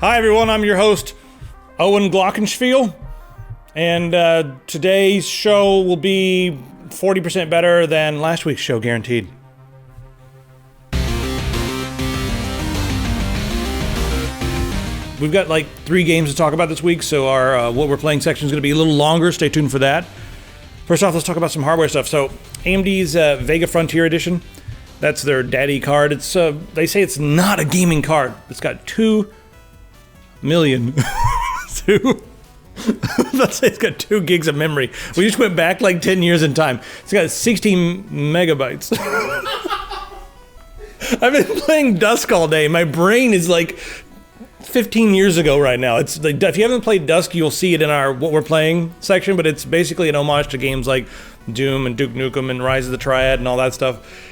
Hi everyone, I'm your host, Owen Glockenspiel, and today's show will be 40% better than last week's show, guaranteed. We've got like 3 games to talk about this week, so our what we're playing section is going to be a little longer. Stay tuned for that. First off, let's talk about some hardware stuff. So AMD's Vega Frontier Edition, that's their daddy card. It's they say it's not a gaming card. It's got 2 million. Let's say it's got 2 gigs of memory. We just went back like 10 years in time. It's got 16 megabytes. I've been playing Dusk all day. My brain is like 15 years ago right now. It's like, if you haven't played Dusk, you'll see it in our what we're playing section, but it's basically an homage to games like Doom and Duke Nukem and Rise of the Triad and all that stuff.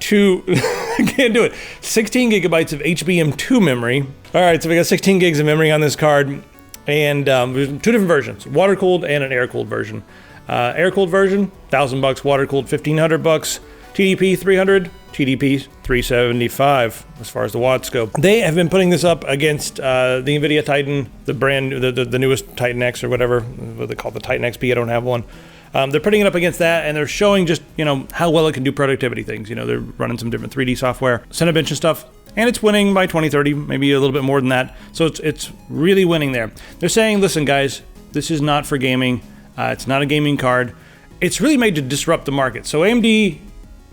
I can't do it. 16 gigabytes of HBM2 memory. All right, so we got 16 gigs of memory on this card, and there's 2 different versions, water-cooled and an air-cooled version. Air-cooled version, $1,000. Water-cooled, $1,500. TDP 300, TDP 375 as far as the watts go. They have been putting this up against the NVIDIA Titan, the newest Titan X or whatever, what they call the Titan XP. I don't have one. They're putting it up against that, and they're showing just, how well it can do productivity things. They're running some different 3D software, Cinebench and stuff, and it's winning by 2030, maybe a little bit more than that. So it's really winning there. They're saying, listen, guys, this is not for gaming. It's not a gaming card. It's really made to disrupt the market. So AMD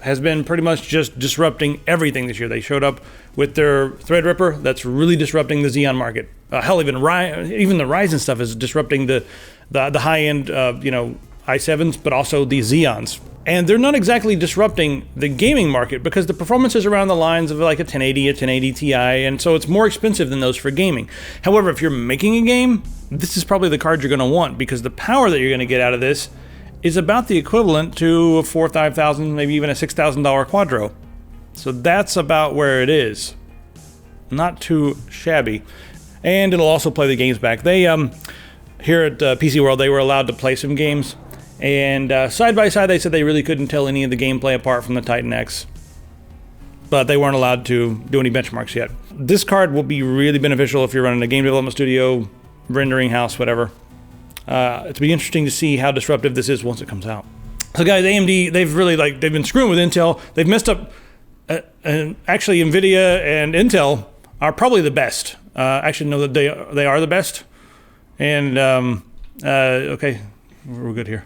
has been pretty much just disrupting everything this year. They showed up with their Threadripper that's really disrupting the Xeon market. Hell, even the Ryzen stuff is disrupting the high-end, i7s, but also the Xeons. And they're not exactly disrupting the gaming market because the performance is around the lines of like a 1080, a 1080 Ti, and so it's more expensive than those for gaming. However, if you're making a game, this is probably the card you're going to want because the power that you're going to get out of this is about the equivalent to a $4,000, $5,000, maybe even a $6,000 Quadro. So that's about where it is. Not too shabby. And it'll also play the games back. They, here at PC World, they were allowed to play some games. And side by side, they said they really couldn't tell any of the gameplay apart from the Titan X. But they weren't allowed to do any benchmarks yet. This card will be really beneficial if you're running a game development studio, rendering house, whatever. It'll be interesting to see how disruptive this is once it comes out. So guys, AMD, they've been screwing with Intel. They've messed up, and actually NVIDIA and Intel are probably the best. Actually, no, they are the best. And, okay, we're good here.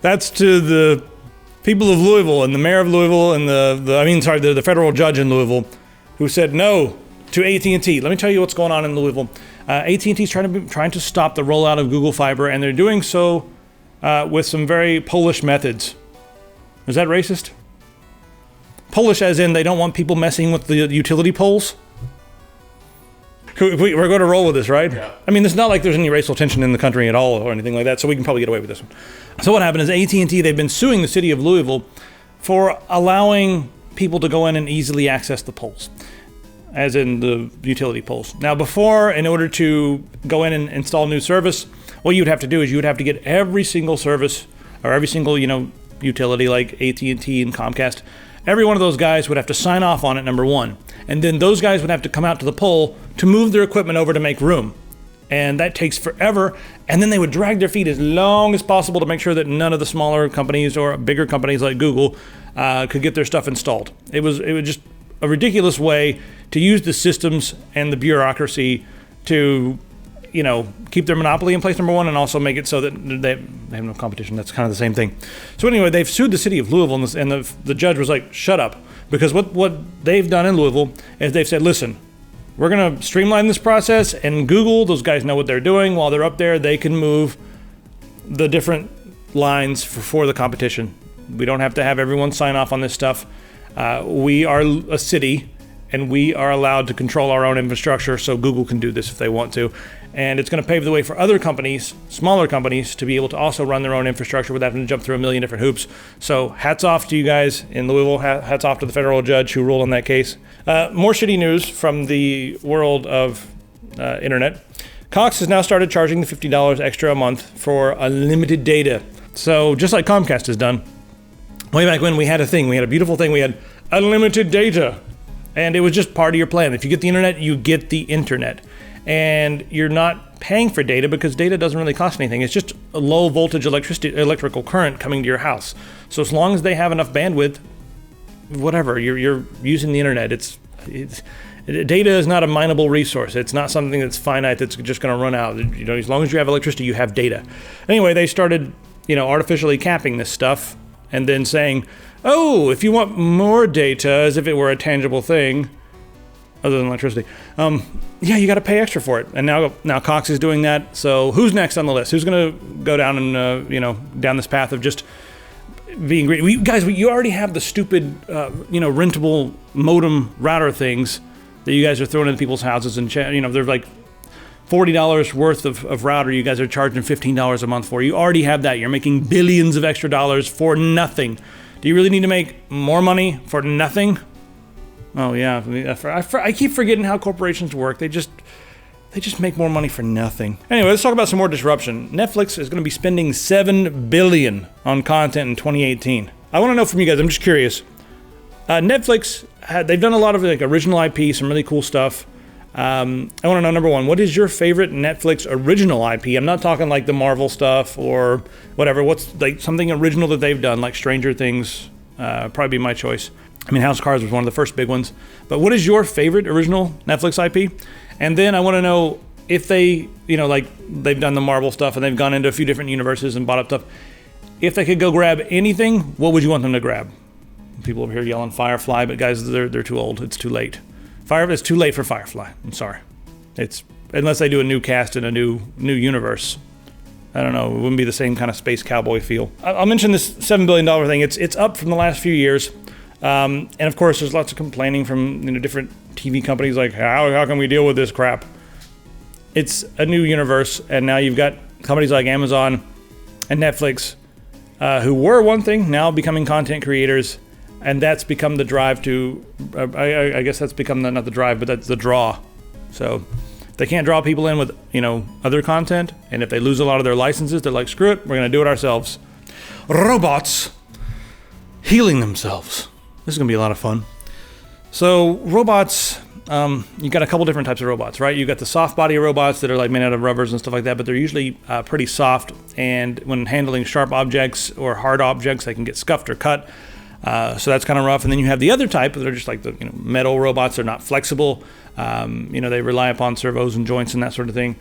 That's to the people of Louisville and the mayor of Louisville and the federal judge in Louisville who said no to at&t. Let me tell you what's going on in Louisville. at&t is trying to stop the rollout of Google Fiber, and they're doing so with some very Polish methods. Is that racist? Polish as in they don't want people messing with the utility poles? We're going to roll with this, right? Yeah. I mean, it's not like there's any racial tension in the country at all or anything like that, so we can probably get away with this one. So what happened is at&t, they've been suing the city of Louisville for allowing people to go in and easily access the poles, as in the utility poles. Now before, in order to go in and install new service, what you would have to do is you would have to get every single service or every single, utility like at&t and Comcast. Every one of those guys would have to sign off on it, number one. And then those guys would have to come out to the pole to move their equipment over to make room. And that takes forever. And then they would drag their feet as long as possible to make sure that none of the smaller companies or bigger companies like Google could get their stuff installed. It was just a ridiculous way to use the systems and the bureaucracy to, keep their monopoly in place, number one, and also make it so that they have no competition. That's kind of the same thing. So anyway, they've sued the city of Louisville, and the judge was like, shut up. Because what they've done in Louisville is they've said, listen, we're going to streamline this process, and Google, those guys know what they're doing. While they're up there, they can move the different lines for the competition. We don't have to have everyone sign off on this stuff. We are a city, and we are allowed to control our own infrastructure, so Google can do this if they want to. And it's going to pave the way for other companies, smaller companies, to be able to also run their own infrastructure without having to jump through a million different hoops. So hats off to you guys in Louisville. Hats off to the federal judge who ruled on that case. More shitty news from the world of internet. Cox has now started charging the $50 extra a month for unlimited data. So just like Comcast has done. Way back when we had a thing, we had a beautiful thing, we had unlimited data. And it was just part of your plan. If you get the internet, you get the internet. And you're not paying for data because data doesn't really cost anything. It's just a low voltage electrical current coming to your house. So as long as they have enough bandwidth, whatever, you're using the internet. Data is not a mineable resource. It's not something that's finite that's just going to run out. As long as you have electricity, you have data. Anyway, they started, artificially capping this stuff and then saying, oh, if you want more data, as if it were a tangible thing, other than electricity, you got to pay extra for it. And now Cox is doing that. So who's next on the list? Who's going to go down and down this path of just being great? You already have the stupid, rentable modem router things that you guys are throwing into people's houses, and they're like $40 worth of router. You guys are charging $15 a month for. You already have that. You're making billions of extra dollars for nothing. Do you really need to make more money for nothing? Oh yeah, I keep forgetting how corporations work. They just make more money for nothing. Anyway, let's talk about some more disruption. Netflix is going to be spending $7 billion on content in 2018. I want to know from you guys. I'm just curious. Netflix, they've done a lot of original IP, some really cool stuff. I want to know, number one, what is your favorite Netflix original IP? I'm not talking like the Marvel stuff or whatever. What's like something original that they've done, like Stranger Things? Probably be my choice. I mean, House of Cards was one of the first big ones. But what is your favorite original Netflix IP? And then I want to know if they, they've done the Marvel stuff and they've gone into a few different universes and bought up stuff. If they could go grab anything, what would you want them to grab? People over here yelling Firefly, but guys, they're too old. It's too late. It's too late for Firefly. I'm sorry. Unless they do a new cast in a new universe. I don't know. It wouldn't be the same kind of space cowboy feel. I'll mention this $7 billion thing. It's up from the last few years. And of course, there's lots of complaining from different TV companies like, how can we deal with this crap? It's a new universe, and now you've got companies like Amazon and Netflix who were one thing, now becoming content creators, and that's become the drive to, I guess that's become not the drive, but that's the draw. So they can't draw people in with, other content, and if they lose a lot of their licenses, they're like, screw it, we're going to do it ourselves. Robots healing themselves. This is going to be a lot of fun. So robots, you got a couple different types of robots, right? You got the soft body robots that are like made out of rubbers and stuff like that, but they're usually pretty soft, and when handling sharp objects or hard objects, they can get scuffed or cut. So that's kind of rough. And then you have the other type that are just like the metal robots. They're not flexible. They rely upon servos and joints and that sort of thing.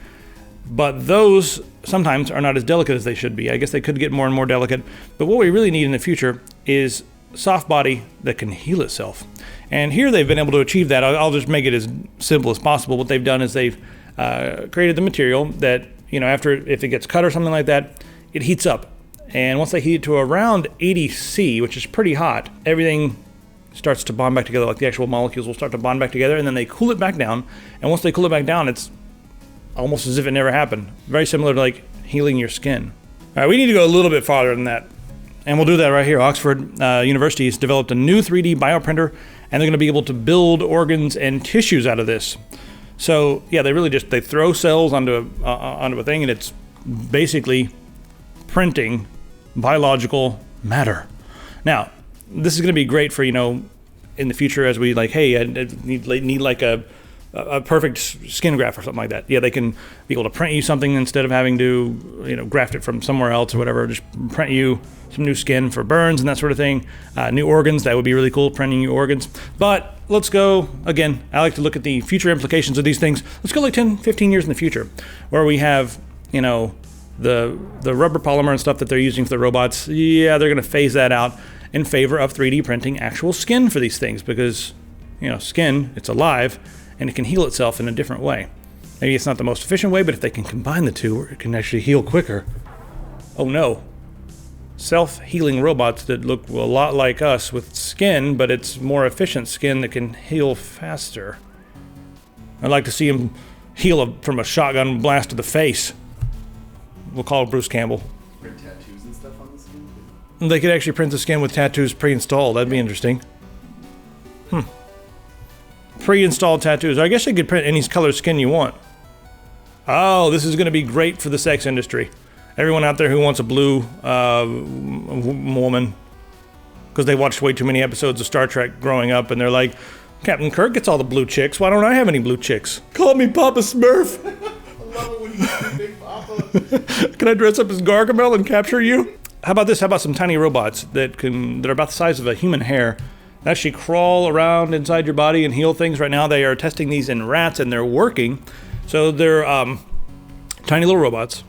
But those sometimes are not as delicate as they should be. I guess they could get more and more delicate. But what we really need in the future is soft body that can heal itself. And here they've been able to achieve that. I'll just make it as simple as possible. What they've done is they've created the material that, if it gets cut or something like that, it heats up. And once they heat it to around 80 C, which is pretty hot, everything starts to bond back together, like the actual molecules will start to bond back together, and then they cool it back down. And once they cool it back down, it's almost as if it never happened. Very similar to like healing your skin. All right, we need to go a little bit farther than that. And we'll do that right here. Oxford University has developed a new 3D bioprinter, and they're going to be able to build organs and tissues out of this. So yeah, they throw cells onto a thing, and it's basically printing biological matter. Now, this is going to be great for, in the future as we I need like a perfect skin graft or something like that. Yeah, they can be able to print you something instead of having to, graft it from somewhere else or whatever. Just print you some new skin for burns and that sort of thing. New organs, that would be really cool, printing new organs. But let's go, again, I like to look at the future implications of these things. Let's go like 10, 15 years in the future, where we have, the rubber polymer and stuff that they're using for the robots. Yeah, they're going to phase that out in favor of 3D printing actual skin for these things, because, skin, it's alive, and it can heal itself in a different way. Maybe it's not the most efficient way, but if they can combine the two, it can actually heal quicker. Oh no. Self-healing robots that look a lot like us with skin, but it's more efficient skin that can heal faster. I'd like to see him heal from a shotgun blast to the face. We'll call it Bruce Campbell. Print tattoos and stuff on the skin? They could actually print the skin with tattoos pre-installed. That'd be interesting. Pre-installed tattoos. I guess they could print any color skin you want. Oh, this is going to be great for the sex industry. Everyone out there who wants a blue woman, because they watched way too many episodes of Star Trek growing up, and they're like, Captain Kirk gets all the blue chicks. Why don't I have any blue chicks? Call me Papa Smurf. I love it when you say Big Papa. Can I dress up as Gargamel and capture you? How about this? How about some tiny robots that are about the size of a human hair, that actually crawl around inside your body and heal things? Right now they are testing these in rats and they're working. So they're tiny little robots,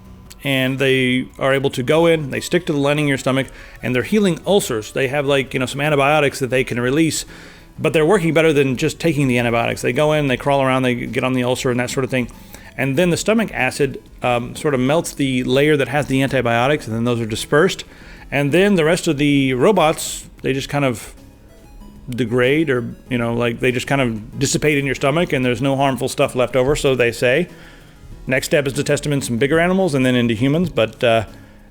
and they are able to go in, they stick to the lining of your stomach, and they're healing ulcers. They have some antibiotics that they can release, but they're working better than just taking the antibiotics. They go in, they crawl around, they get on the ulcer and that sort of thing. And then the stomach acid sort of melts the layer that has the antibiotics, and then those are dispersed. And then the rest of the robots, they just kind of degrade, or, they just kind of dissipate in your stomach, and there's no harmful stuff left over, so they say. Next step is to test them in some bigger animals and then into humans, but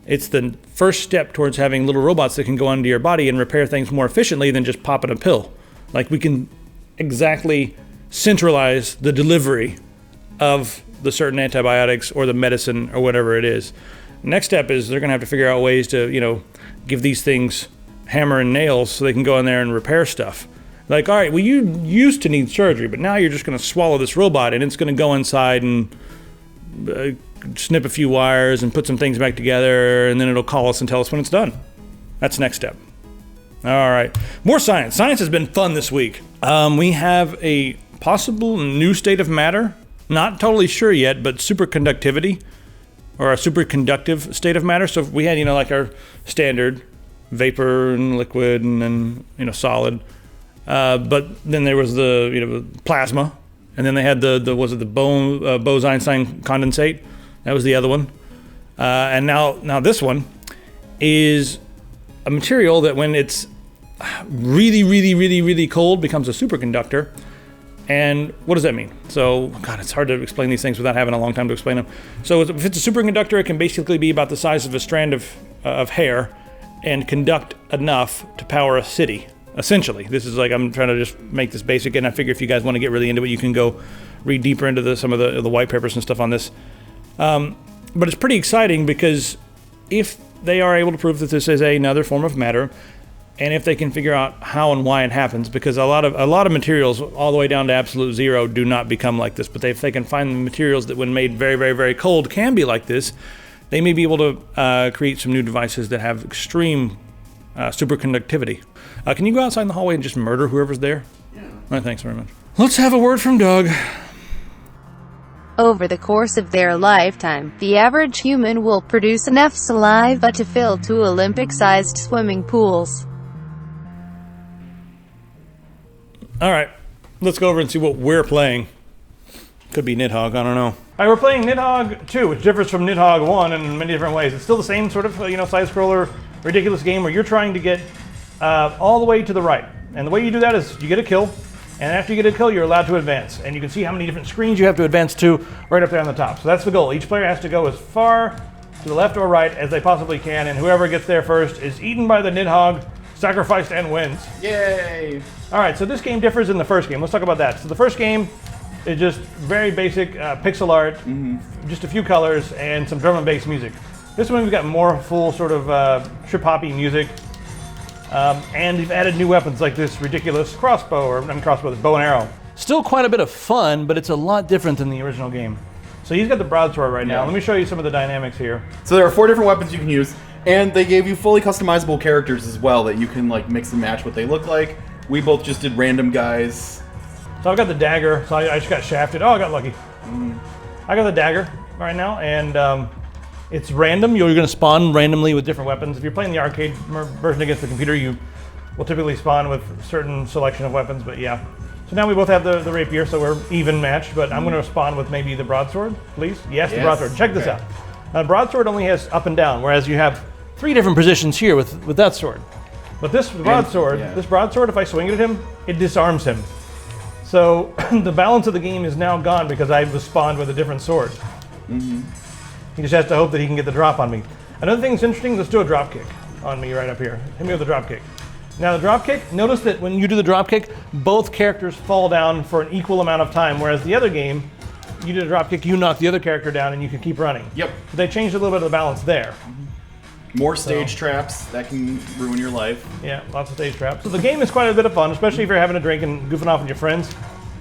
it's the first step towards having little robots that can go into your body and repair things more efficiently than just popping a pill. Like, we can exactly centralize the delivery of the certain antibiotics or the medicine or whatever it is. Next step is they're going to have to figure out ways to, give these things hammer and nails so they can go in there and repair stuff. Like, all right, well, you used to need surgery, but now you're just going to swallow this robot and it's going to go inside and snip a few wires and put some things back together, and then it'll call us and tell us when it's done. That's next step. All right, more science. Science has been fun this week. We have a possible new state of matter. Not totally sure yet, but superconductivity, or a superconductive state of matter. So we had, like our standard vapor and liquid and then, solid. But then there was the, plasma. And then they had the Bose-Einstein condensate. That was the other one. And now this one is a material that when it's really, really, really, really cold becomes a superconductor. And what does that mean? So, God, it's hard to explain these things without having a long time to explain them. So if it's a superconductor, it can basically be about the size of a strand of hair and conduct enough to power a city. Essentially, this is I'm trying to just make this basic, and I figure if you guys want to get really into it, you can go read deeper into some of the white papers and stuff on this. But it's pretty exciting because if they are able to prove that this is another form of matter, and if they can figure out how and why it happens, because a lot of materials, all the way down to absolute zero, do not become like this. But if they can find the materials that, when made very, very, very cold, can be like this, they may be able to create some new devices that have extreme superconductivity. Can you go outside in the hallway and just murder whoever's there? Yeah. All right, thanks very much. Let's have a word from Doug. Over the course of their lifetime, the average human will produce enough saliva to fill 2 Olympic-sized swimming pools. All right, let's go over and see what we're playing. Could be Nidhogg, I don't know. All right, we're playing Nidhogg 2, which differs from Nidhogg 1 in many different ways. It's still the same sort of, side-scroller, ridiculous game where you're trying to get all the way to the right. And the way you do that is you get a kill, and after you get a kill, you're allowed to advance. And you can see how many different screens you have to advance to right up there on the top. So that's the goal. Each player has to go as far to the left or right as they possibly can, and whoever gets there first is eaten by the Nidhogg, sacrificed, and wins. Yay! All right, so this game differs in the first game. Let's talk about that. So the first game is just very basic pixel art, just a few colors, and some drum and bass music. This one we've got more full sort of trip-hoppy music. And we've added new weapons like this ridiculous crossbow, the bow and arrow. Still quite a bit of fun, but it's a lot different than the original game. So he's got the broadsword right now. Let me show you some of the dynamics here. So there are 4 different weapons you can use, and they gave you fully customizable characters as well that you can mix and match what they look like. We both just did random guys. So I've got the dagger, so I just got shafted. Oh, I got lucky. I got the dagger right now, and it's random. You're going to spawn randomly with different weapons. If you're playing the arcade version against the computer, you will typically spawn with a certain selection of weapons, but yeah. So now we both have the rapier, so we're even matched, but I'm going to spawn with maybe the broadsword, please. Yes, the broadsword. Check this out. Now, the broadsword only has up and down, whereas you have 3 different positions here with that sword. But this broadsword, if I swing it at him, it disarms him. So the balance of the game is now gone because I was spawned with a different sword. He just has to hope that he can get the drop on me. Another thing that's interesting, let's do a drop kick on me right up here. Hit me with a drop kick. Now the drop kick, notice that when you do the drop kick, both characters fall down for an equal amount of time, whereas the other game, you did a drop kick, you knock the other character down and you can keep running. Yep. So they changed a little bit of the balance there. More stage traps that can ruin your life. Yeah, lots of stage traps. So the game is quite a bit of fun, especially if you're having a drink and goofing off with your friends.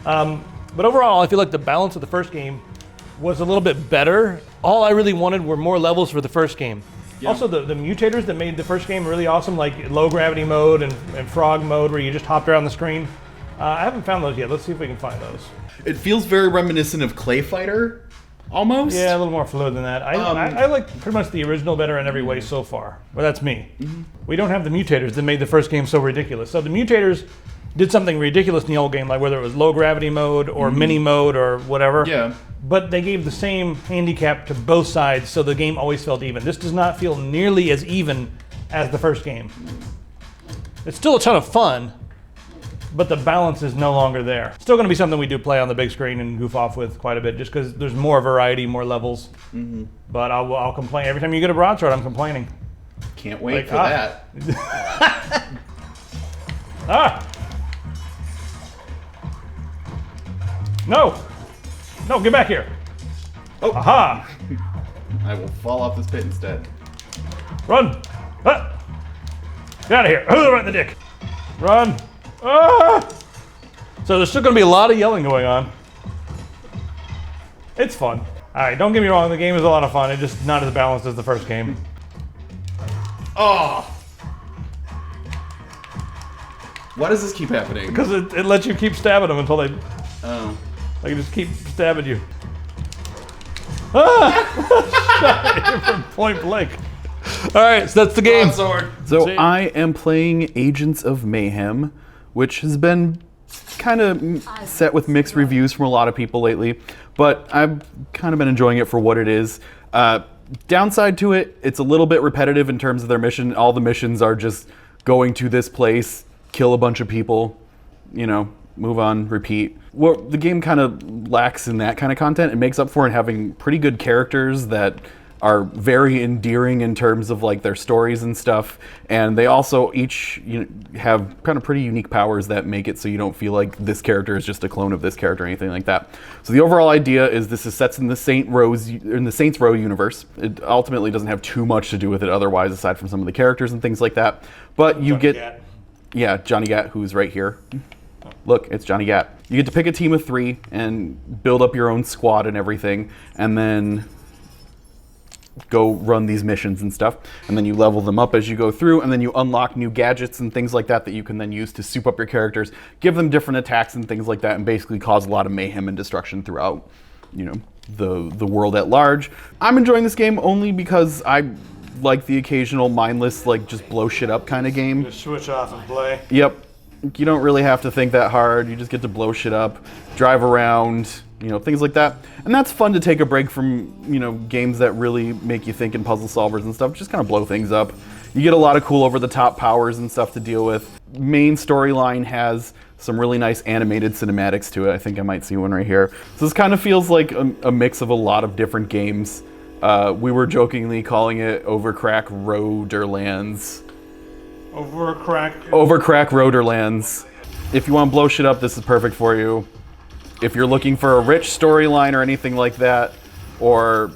But overall, I feel like the balance of the first game was a little bit better. All I really wanted were more levels for the first game. Yeah. Also, the mutators that made the first game really awesome, like low gravity mode and frog mode, where you just hopped around the screen. I haven't found those yet. Let's see if we can find those. It feels very reminiscent of Clay Fighter, almost. Yeah, a little more fluid than that. I like pretty much the original better in every way so far. Well, that's me. Mm-hmm. We don't have the mutators that made the first game so ridiculous. So the mutators did something ridiculous in the old game, like whether it was low gravity mode or mini mode or whatever. Yeah. But they gave the same handicap to both sides, so the game always felt even. This does not feel nearly as even as the first game. It's still a ton of fun, but the balance is no longer there. Still going to be something we do play on the big screen and goof off with quite a bit, just because there's more variety, more levels. Mm-hmm. But I'll complain every time you get a broadsword. I'm complaining. Can't wait for that. Ah! No! No, get back here! Oh! Aha! I will fall off this pit instead. Run! Ah! Get out of here! Right in the dick! Run! Ah! So there's still going to be a lot of yelling going on. It's fun. Alright, don't get me wrong, the game is a lot of fun. It's just not as balanced as the first game. Oh! Why does this keep happening? Because it lets you keep stabbing them until they... Oh. They can just keep stabbing you. Ah! From point blank. Alright, so that's the game. Sword. So I am playing Agents of Mayhem, which has been kind of set with mixed reviews from a lot of people lately, but I've kind of been enjoying it for what it is. Downside to it, it's a little bit repetitive in terms of their mission. All the missions are just going to this place, kill a bunch of people, you know, move on, repeat. Well, the game kind of lacks in that kind of content. It makes up for it having pretty good characters that are very endearing in terms of like their stories and stuff, and they also each have kind of pretty unique powers that make it so you don't feel like this character is just a clone of this character or anything like that. So the overall idea is this is set in the Saints Row universe. It ultimately doesn't have too much to do with it otherwise, aside from some of the characters and things like that. But you yeah, Johnny Gat, who's right here. Look, it's Johnny Gat. You get to pick a team of 3 and build up your own squad and everything, and then go run these missions and stuff, and then you level them up as you go through, and then you unlock new gadgets and things like that that you can then use to soup up your characters, give them different attacks and things like that, and basically cause a lot of mayhem and destruction throughout, you know, the world at large. I'm enjoying this game only because I like the occasional mindless, like, just blow shit up kind of game. Just switch off and play. Yep. You don't really have to think that hard. You just get to blow shit up, drive around, you know, things like that. And that's fun to take a break from, you know, games that really make you think in puzzle solvers and stuff. Just kind of blow things up. You get a lot of cool over-the-top powers and stuff to deal with. Main storyline has some really nice animated cinematics to it. I think I might see one right here. So this kind of feels like a mix of a lot of different games. We were jokingly calling it Overcrack Roaderlands. Overcrack Roaderlands. If you want to blow shit up, this is perfect for you. If you're looking for a rich storyline or anything like that, or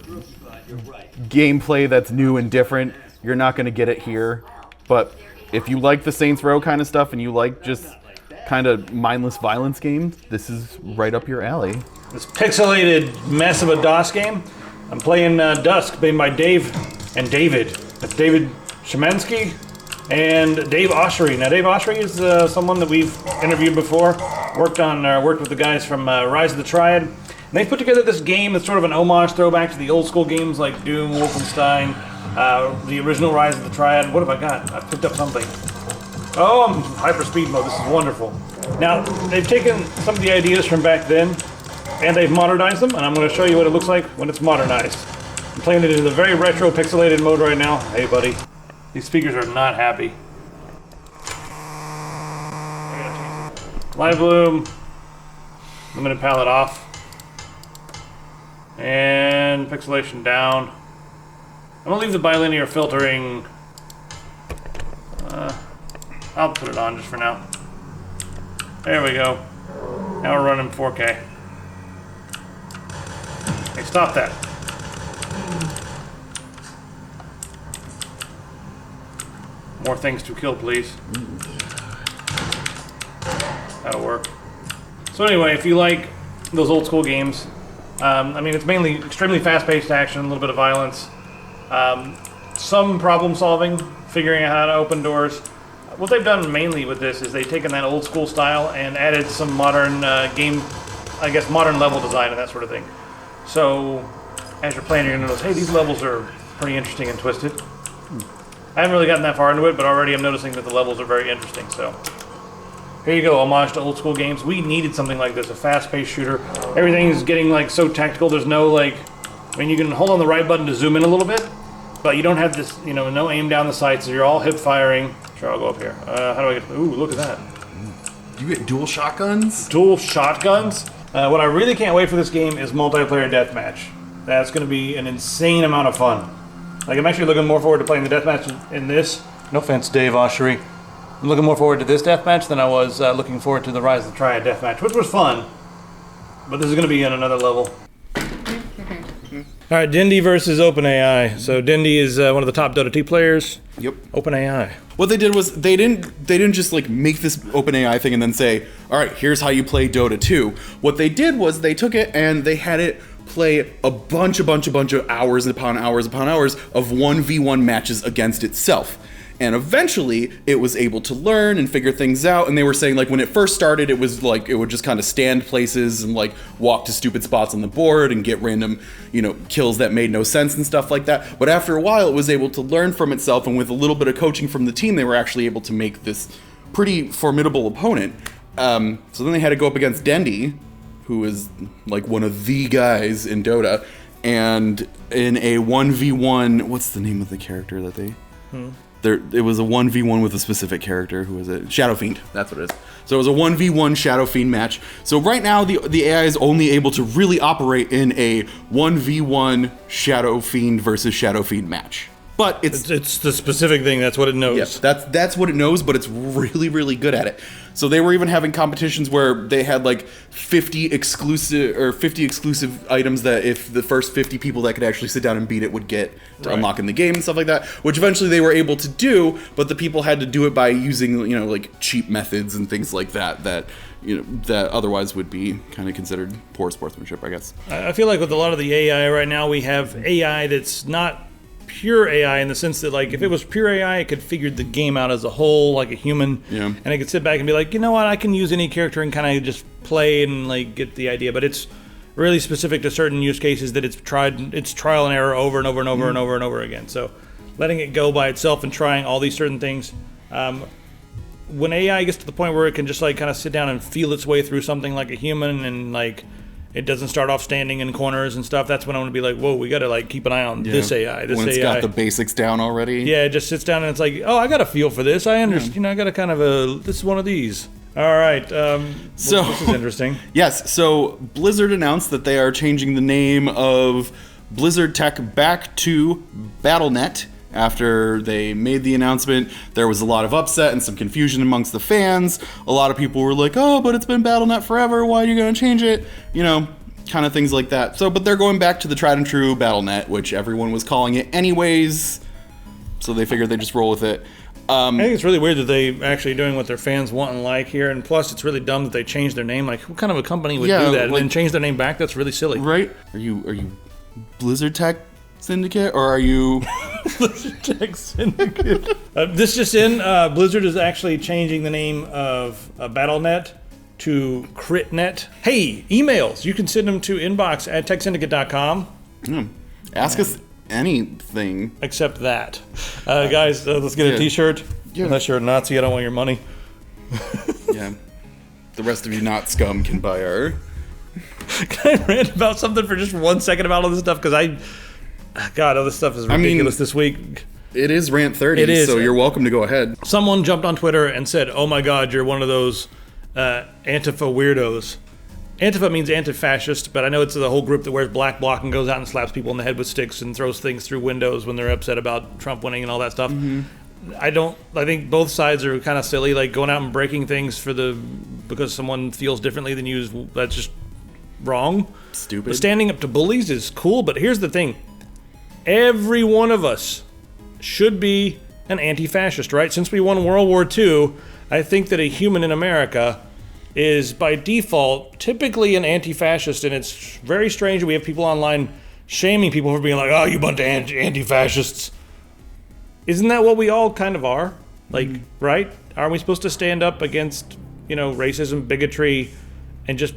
gameplay that's new and different, you're not going to get it here. But if you like the Saints Row kind of stuff and you like just kind of mindless violence games, this is right up your alley. This pixelated mess of a DOS game. I'm playing Dusk, made by Dave and David. That's David Szymanski and Dave Oshry. Now, Dave Oshry is someone that we've interviewed before. Worked with the guys from Rise of the Triad. And they put together this game that's sort of an homage throwback to the old school games like Doom, Wolfenstein, the original Rise of the Triad. What have I got? I picked up something. Oh, I'm Hyperspeed mode. This is wonderful. Now, they've taken some of the ideas from back then and they've modernized them, and I'm going to show you what it looks like when it's modernized. I'm playing it in the very retro pixelated mode right now. Hey, buddy. These speakers are not happy. Live bloom. Limited palette off. And pixelation down. I'm going to leave the bilinear filtering. I'll put it on just for now. There we go. Now we're running 4K. Hey, stop that. More things to kill, please. That'll work. So anyway, if you like those old school games, I mean, it's mainly extremely fast-paced action, a little bit of violence, some problem solving, figuring out how to open doors. What they've done mainly with this is they've taken that old school style and added some modern modern level design and that sort of thing. So as you're playing, you're going to notice, hey, these levels are pretty interesting and twisted. I haven't really gotten that far into it, but already I'm noticing that the levels are very interesting. So here you go, homage to old school games. We needed something like this, a fast-paced shooter. Everything's getting like so tactical. There's no like, I mean, you can hold on the right button to zoom in a little bit, but you don't have this, you know, no aim down the sights. So you're all hip firing. Sure, I'll go up here. How do I get? Ooh, look at that. You get dual shotguns? Dual shotguns. What I really can't wait for this game is multiplayer deathmatch. That's going to be an insane amount of fun. Like, I'm actually looking more forward to playing the deathmatch in this. No offense, Dave Oshry. I'm looking more forward to this deathmatch than I was looking forward to the Rise of the Triad deathmatch, which was fun. But this is going to be on another level. All right, Dendy versus OpenAI. So Dendy is one of the top Dota 2 players. Yep. OpenAI. What they did was they didn't just like make this OpenAI thing and then say, all right, here's how you play Dota 2. What they did was they took it and they had it play a bunch of hours upon hours of 1v1 matches against itself. And eventually, it was able to learn and figure things out. And they were saying, like, when it first started, it was like, it would just kind of stand places and, like, walk to stupid spots on the board and get random, you know, kills that made no sense and stuff like that. But after a while, it was able to learn from itself. And with a little bit of coaching from the team, they were actually able to make this pretty formidable opponent. So then they had to go up against Dendy, who is, like, one of the guys in Dota. And in a 1v1, what's the name of the character that they... It was a 1v1 with a specific character. Who was it? Shadow Fiend. That's what it is. So it was a 1v1 Shadow Fiend match. So right now, the AI is only able to really operate in a 1v1 Shadow Fiend versus Shadow Fiend match. But it's the specific thing. That's what it knows. Yes, that's what it knows, but it's really, really good at it. So they were even having competitions where they had like 50 exclusive items that if the first 50 people that could actually sit down and beat it would get to unlock in the game and stuff like that, which eventually they were able to do, but the people had to do it by using, you know, like cheap methods and things like that that otherwise would be kind of considered poor sportsmanship, I guess. I feel like with a lot of the AI right now, we have AI that's not pure AI in the sense that, like, if it was pure AI, it could figure the game out as a whole, like a human, and it could sit back and be like, you know what, I can use any character and kind of just play and like get the idea. But it's really specific to certain use cases that it's trial and error over and over and over and over and over again. So letting it go by itself and trying all these certain things. When AI gets to the point where it can just like kind of sit down and feel its way through something like a human and like it doesn't start off standing in corners and stuff, that's when I want to be like, whoa, we got to like keep an eye on this AI. When it's got the basics down already. Yeah, it just sits down and it's like, oh, I got a feel for this. I understand. You know, I got a kind of this is one of these. All right. So this is interesting. Yes. So Blizzard announced that they are changing the name of Blizzard Tech back to BattleNet. After they made the announcement, there was a lot of upset and some confusion amongst the fans. A lot of people were like, oh, but it's been BattleNet forever. Why are you going to change it? You know, kind of things like that. So, but they're going back to the tried and true BattleNet, which everyone was calling it anyways. So they figured they'd just roll with it. I think it's really weird that they actually doing what their fans want and like here. And plus, it's really dumb that they changed their name. Like, what kind of a company would do that and then change their name back? That's really silly. Right? Are you Blizzard Tech Syndicate, or are you Blizzard Tech Syndicate? This just in, Blizzard is actually changing the name of BattleNet to CritNet. Hey, emails, you can send them to inbox at techsyndicate.com. Ask us anything except that. Guys, let's get a t-shirt. Unless you're a Nazi, I don't want your money. Yeah, the rest of you not scum can buy our... Can I rant about something for just 1 second about all this stuff? Because God, all this stuff is ridiculous this week. It is Rant 30, it is. So you're welcome to go ahead. Someone jumped on Twitter and said, oh my God, you're one of those Antifa weirdos. Antifa means anti-fascist, but I know it's the whole group that wears black bloc and goes out and slaps people in the head with sticks and throws things through windows when they're upset about Trump winning and all that stuff. I think both sides are kind of silly, like going out and breaking things because someone feels differently than you. That's just wrong. Stupid. But standing up to bullies is cool, but here's the thing. Every one of us should be an anti-fascist, right? Since we won World War II, I think that a human in America is by default typically an anti-fascist, and it's very strange that we have people online shaming people for being like, oh, you bunch of anti-fascists. Isn't that what we all kind of are? Like, right? Aren't we supposed to stand up against, racism, bigotry, and just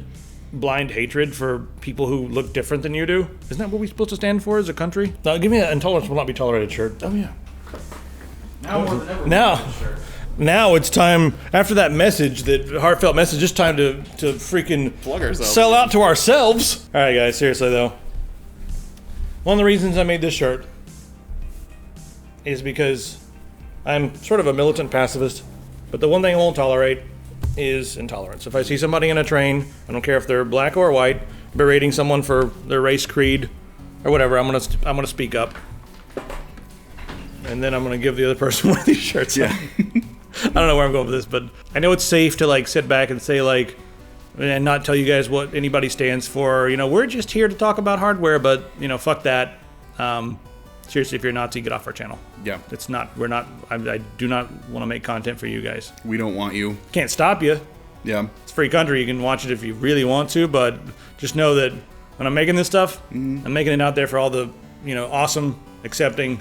blind hatred for people who look different than you do? Isn't that what we're supposed to stand for as a country? Now, give me that intolerance will not be tolerated shirt. Oh yeah. Now more than ever. Now it's time, after that message, that heartfelt message, it's time to freaking Plug ourselves. sell out to ourselves. All right, guys, seriously though. One of the reasons I made this shirt is because I'm sort of a militant pacifist, but the one thing I won't tolerate is intolerance. If I see somebody in a train, I don't care if they're black or white, berating someone for their race, creed, or whatever, I'm gonna speak up. And then I'm gonna give the other person one of these shirts. Yeah. I don't know where I'm going with this, but I know it's safe to sit back and say and not tell you guys what anybody stands for. We're just here to talk about hardware, but fuck that. Seriously, if you're a Nazi, get off our channel. Yeah. I do not want to make content for you guys. We don't want you. Can't stop you. Yeah. It's a free country. You can watch it if you really want to, but just know that when I'm making this stuff, I'm making it out there for all the, awesome, accepting,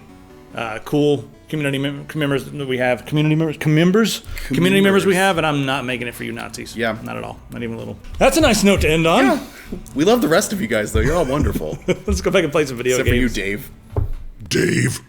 cool community members that we have. Community members we have, and I'm not making it for you Nazis. Yeah. Not at all. Not even a little. That's a nice note to end on. Yeah. We love the rest of you guys, though. You're all wonderful. Let's go back and play some video Except games. for you, Dave. Dave.